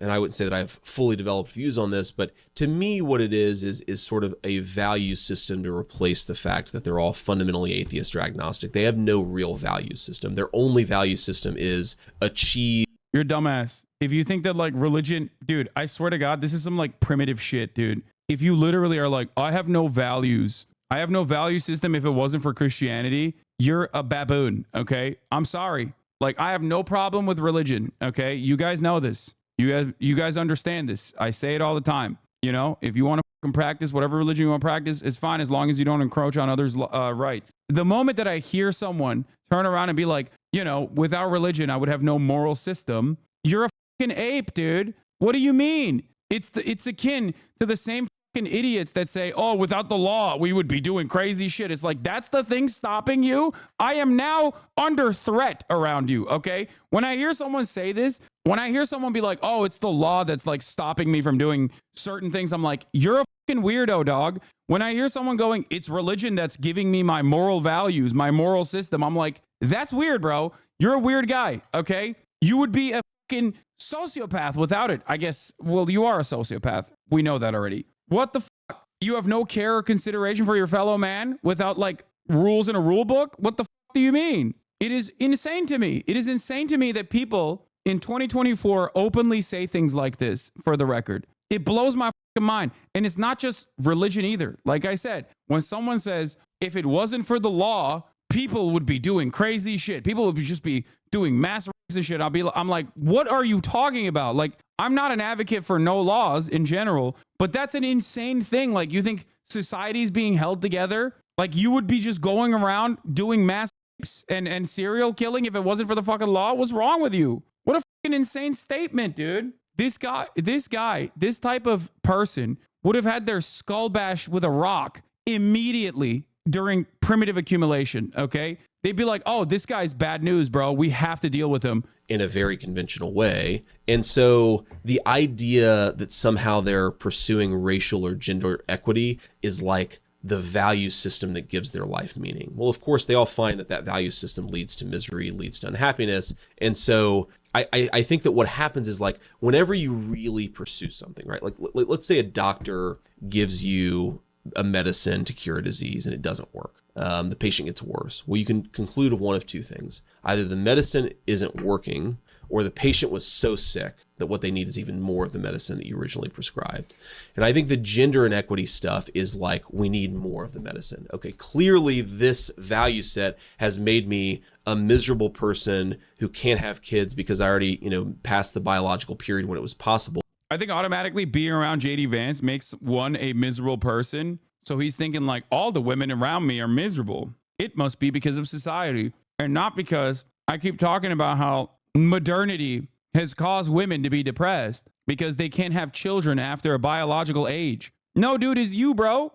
and I wouldn't say that I have fully developed views on this, but to me what it is sort of a value system to replace the fact that they're all fundamentally atheist or agnostic. They have no real value system. Their only value system is achieve. You're a dumbass. If you think that like religion, dude, I swear to God, this is some like primitive shit, dude. If you literally are like, I have no values, I have no value system if it wasn't for Christianity, you're a baboon, okay? I'm sorry. Like, I have no problem with religion, okay? You guys know this. You guys understand this. I say it all the time. You know, if you want to practice whatever religion you want to practice, it's fine as long as you don't encroach on others' rights. The moment that I hear someone turn around and be like, you know, without religion, I would have no moral system, you're a fucking ape, dude. What do you mean? It's akin to the same fucking idiots that say, oh, without the law, we would be doing crazy shit. It's like, that's the thing stopping you? I am now under threat around you, okay? When I hear someone say this, when I hear someone be like, oh, it's the law that's like stopping me from doing certain things, I'm like, you're a fucking weirdo, dog. When I hear someone going, it's religion that's giving me my moral values, my moral system, I'm like, that's weird, bro. You're a weird guy, okay? You would be a fucking sociopath without it, I guess. Well, you are a sociopath. We know that already. What the fuck? You have no care or consideration for your fellow man without like rules in a rule book? What the fuck do you mean? It is insane to me. It is insane to me that people in 2024 openly say things like this, for the record. It blows my fucking mind. And it's not just religion either. Like I said, when someone says, if it wasn't for the law, people would be doing crazy shit. People would just be doing mass rapes and shit. I'm like, what are you talking about? Like, I'm not an advocate for no laws in general, but that's an insane thing. Like, you think society's being held together? Like, you would be just going around doing mass rapes and serial killing if it wasn't for the fucking law? What's wrong with you? What a fucking insane statement, dude. This type of person would have had their skull bashed with a rock immediately during primitive accumulation, okay? They'd be like, oh, this guy's bad news, bro. We have to deal with him. In a very conventional way. And so the idea that somehow they're pursuing racial or gender equity is like the value system that gives their life meaning. Well, of course, they all find that value system leads to misery, leads to unhappiness. And so I think that what happens is like whenever you really pursue something, right? Like let's say a doctor gives you a medicine to cure a disease and it doesn't work. The patient gets worse. Well, you can conclude one of two things. Either the medicine isn't working or the patient was so sick that what they need is even more of the medicine that you originally prescribed. And I think the gender inequity stuff is like, we need more of the medicine. Okay, clearly this value set has made me a miserable person who can't have kids because I already, passed the biological period when it was possible. I think automatically being around JD Vance makes one a miserable person. So he's thinking like, all the women around me are miserable. It must be because of society and not because I keep talking about how modernity has caused women to be depressed because they can't have children after a biological age. No, dude, it's you, bro.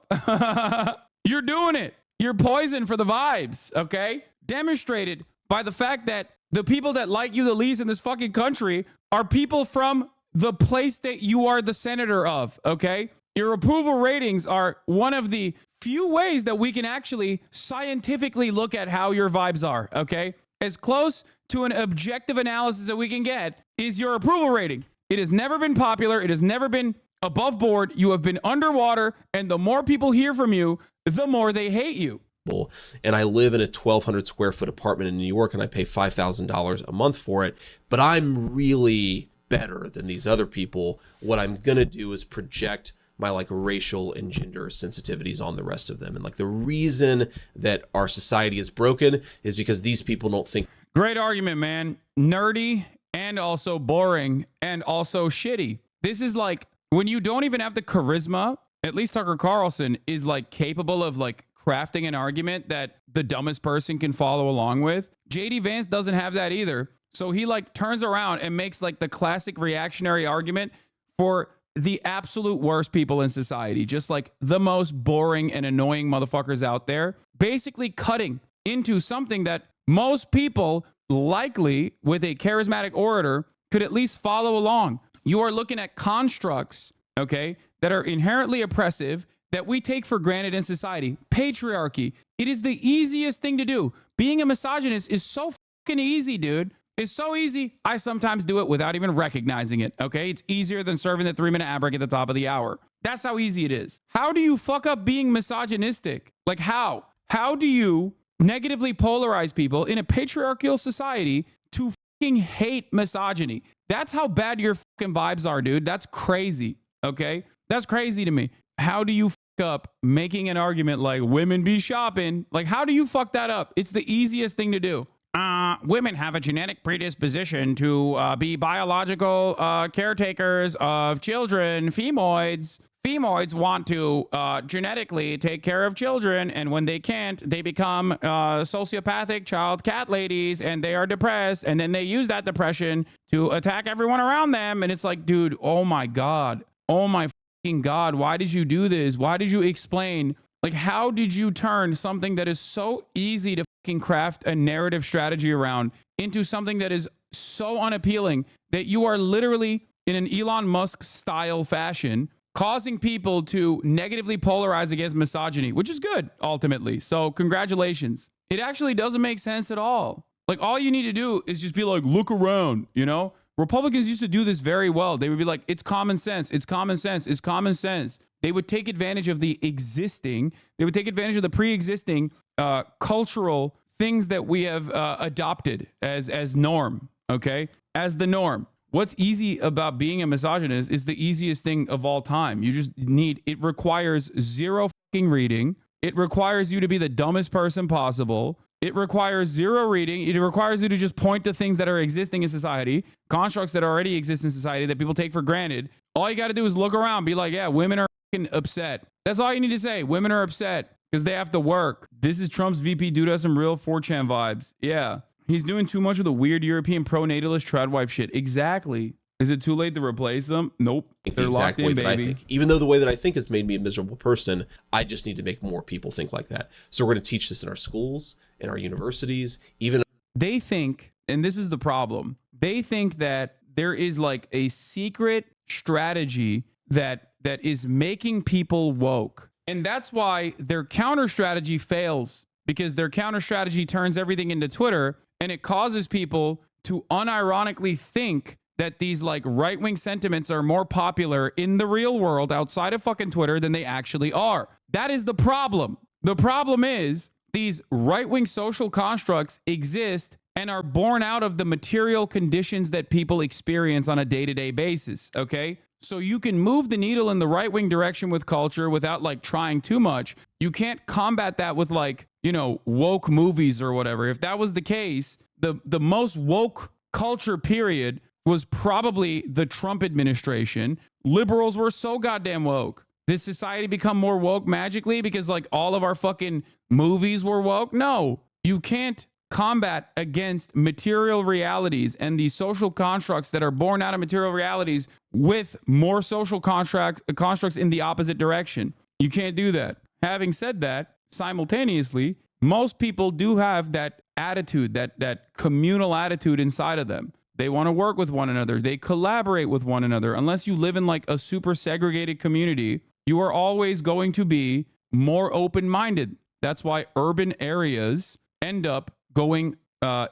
You're doing it. You're poison for the vibes, okay? Demonstrated by the fact that the people that like you the least in this fucking country are people from the place that you are the senator of, okay? Your approval ratings are one of the few ways that we can actually scientifically look at how your vibes are, okay? As close to an objective analysis that we can get is your approval rating. It has never been popular. It has never been above board. You have been underwater, and the more people hear from you, the more they hate you. And I live in a 1,200 square foot apartment in New York, and I pay $5,000 a month for it, but I'm really better than these other people. What I'm gonna do is project my like racial and gender sensitivities on the rest of them. And like the reason that our society is broken is because these people don't think. Great argument, man. Nerdy and also boring and also shitty. This is like when you don't even have the charisma, at least Tucker Carlson is like capable of like crafting an argument that the dumbest person can follow along with. JD Vance doesn't have that either. So he like turns around and makes like the classic reactionary argument for the absolute worst people in society, just like the most boring and annoying motherfuckers out there, basically cutting into something that most people likely with a charismatic orator could at least follow along. You are looking at constructs, okay, that are inherently oppressive that we take for granted in society. Patriarchy. It is the easiest thing to do. Being a misogynist is so fucking easy, dude. It's so easy. I sometimes do it without even recognizing it. Okay. It's easier than serving the 3-minute ad break at the top of the hour. That's how easy it is. How do you fuck up being misogynistic? Like, how? How do you negatively polarize people in a patriarchal society to fucking hate misogyny? That's how bad your fucking vibes are, dude. That's crazy. Okay. That's crazy to me. How do you fuck up making an argument like women be shopping? Like, how do you fuck that up? It's the easiest thing to do. Women have a genetic predisposition to be biological caretakers of children, femoids. Femoids want to genetically take care of children, and when they can't, they become sociopathic child cat ladies, and they are depressed, and then they use that depression to attack everyone around them. And it's like, dude, oh my God. Oh my fucking God. Why did you do this? Why did you explain? Like, how did you turn something that is so easy to fucking craft a narrative strategy around into something that is so unappealing that you are literally in an Elon Musk style fashion causing people to negatively polarize against misogyny, which is good ultimately. So congratulations. It actually doesn't make sense at all. Like, all you need to do is just be like, look around, you know? Republicans used to do this very well. They would be like, it's common sense. It's common sense. It's common sense. They would take advantage of the existing, they would take advantage of the pre-existing cultural things that we have adopted as norm, okay? As the norm. What's easy about being a misogynist is the easiest thing of all time. You just need, it requires zero fucking reading. It requires you to be the dumbest person possible. It requires zero reading. It requires you to just point to things that are existing in society, constructs that already exist in society that people take for granted. All you got to do is look around, be like, yeah, women are fucking upset. That's all you need to say. Women are upset because they have to work. This is Trump's VP. Dude has some real 4chan vibes. Yeah. He's doing too much of the weird European pronatalist tradwife shit. Exactly. Is it too late to replace them? Nope. They're locked in, baby. Even though the way that I think has made me a miserable person, I just need to make more people think like that. So we're going to teach this in our schools, in our universities, even. They think, and this is the problem, they think that there is like a secret strategy that is making people woke. And that's why their counter strategy fails, because their counter strategy turns everything into Twitter, and it causes people to unironically think that these like right-wing sentiments are more popular in the real world outside of fucking Twitter than they actually are. That is the problem. The problem is these right-wing social constructs exist and are born out of the material conditions that people experience on a day-to-day basis, okay? So you can move the needle in the right-wing direction with culture without like trying too much. You can't combat that with like, you know, woke movies or whatever. If that was the case, the most woke culture period was probably the Trump administration. Liberals were so goddamn woke. Did society become more woke magically because like all of our fucking movies were woke? No, you can't combat against material realities and the social constructs that are born out of material realities with more social constructs in the opposite direction. You can't do that. Having said that, simultaneously, most people do have that attitude, that communal attitude inside of them. They want to work with one another. They collaborate with one another. Unless you live in like a super segregated community, you are always going to be more open-minded. That's why urban areas end up going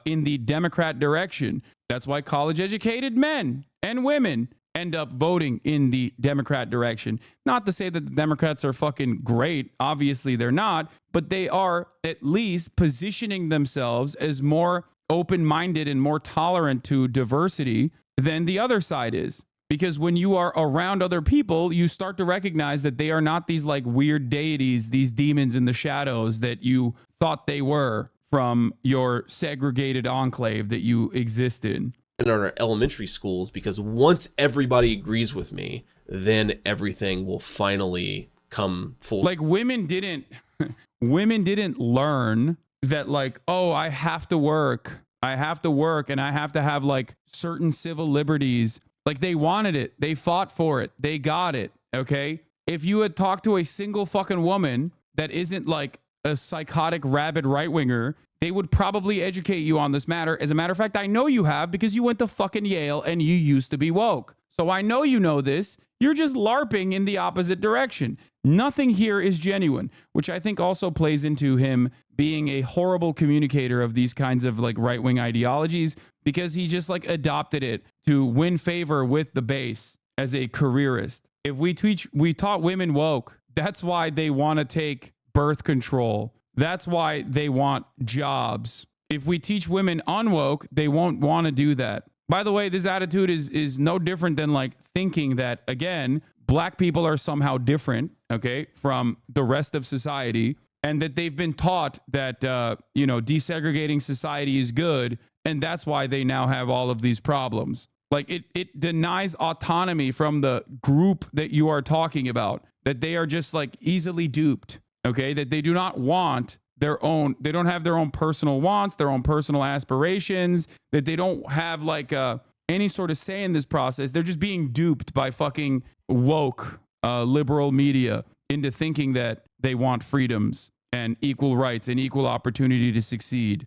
in the Democrat direction. That's why college-educated men and women end up voting in the Democrat direction. Not to say that the Democrats are fucking great. Obviously, they're not. But they are at least positioning themselves as more open-minded and more tolerant to diversity than the other side is. Because when you are around other people, you start to recognize that they are not these like weird deities, these demons in the shadows that you thought they were from your segregated enclave that you exist in. In our elementary schools, because once everybody agrees with me, then everything will finally come full. Like women didn't learn that like, oh, I have to work and I have to have like certain civil liberties. Like they wanted it. They fought for it. They got it. Okay. If you had talked to a single fucking woman that isn't like a psychotic rabid right winger, they would probably educate you on this matter. As a matter of fact, I know you have because you went to fucking Yale and you used to be woke. So I know you know this. You're just LARPing in the opposite direction. Nothing here is genuine, which I think also plays into him being a horrible communicator of these kinds of like right-wing ideologies, because he just like adopted it to win favor with the base as a careerist. If we taught women woke, that's why they want to take birth control. That's why they want jobs. If we teach women unwoke, they won't want to do that. By the way, this attitude is no different than like thinking that, again, black people are somehow different, okay, from the rest of society, and that they've been taught that, desegregating society is good, and that's why they now have all of these problems. Like it denies autonomy from the group that you are talking about, that they are just like easily duped, okay, that they do not want they don't have their own personal wants, their own personal aspirations, that they don't have like any sort of say in this process. They're just being duped by fucking woke liberal media into thinking that they want freedoms and equal rights and equal opportunity to succeed.